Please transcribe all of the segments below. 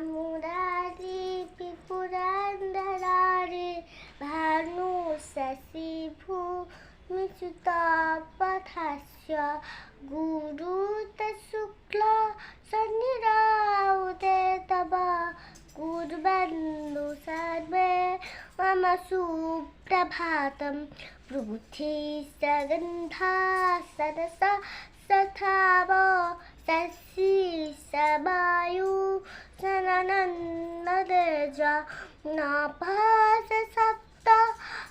मुरारी पुरान्दरारी भानु शशि भूमिसुतपथस्य गुरुत शुक्ल शनिराहुते तव कुर्वन्तु सर्वे मम सुप्रभातं पृथ्वी सगन्धा सरस सथाव शशि सवायु जननन्दतेज नभस सप्त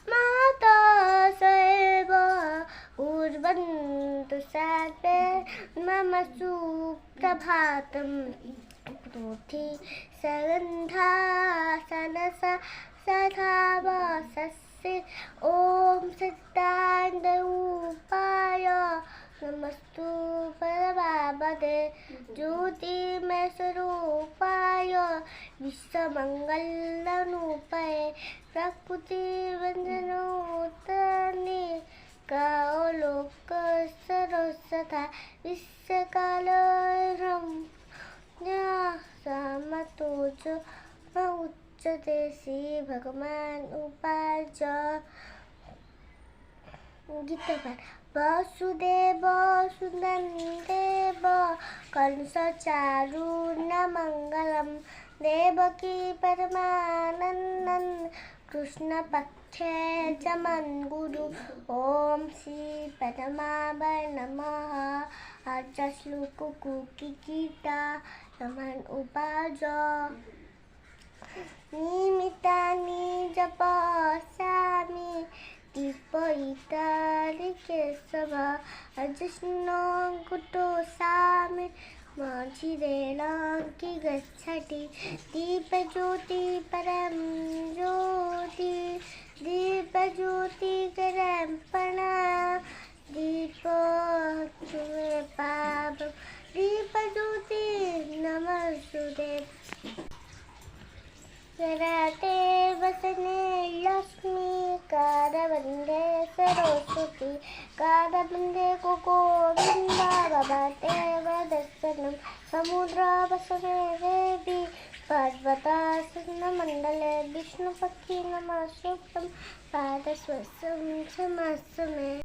मातः कुर्वन्तु सर्वे मम सुप्रभातं पृथ्वी सगन्धा सरस सथाव शशि ॐ सिद्धान्तरूपाय नमस्तु परमावते ज्योतिर्मय स्वरूपाय विश्वमङ्गलरूपाय प्रकृतिवन्दनोत्तरणे कालोकसरस्वता विश्वकालरं समतोज उच्यते श्री भगवान उवाच गीतपाठ वसुदेव सुतं देव कंसचारूर्णमङ्गलं देवकी परमानन्दं कृष्णपक्षे च मन्गुरु ॐ श्री परमाय नमः श्लोकगीता नमः उवाच निमित्तानि जपस्यामि दीपयितानि केशव अजस्नो गुटोसामि मझिरेण कि गच्छति दीपज्योति परं ज्योति दीपज्योतिकरं प्रणा दीपज्योति पापं दीपज्योति नमस्तुते कराते वसने लक्ष्मी कारवन्दे सरस्वती कारवन्दे गोविन्दा भवते वदस्सनं समुद्रवसने देवी पर्वतासनमण्डले विष्णुपक्षी नमः शुभं पादस्वस्यं क्षमस्व मे।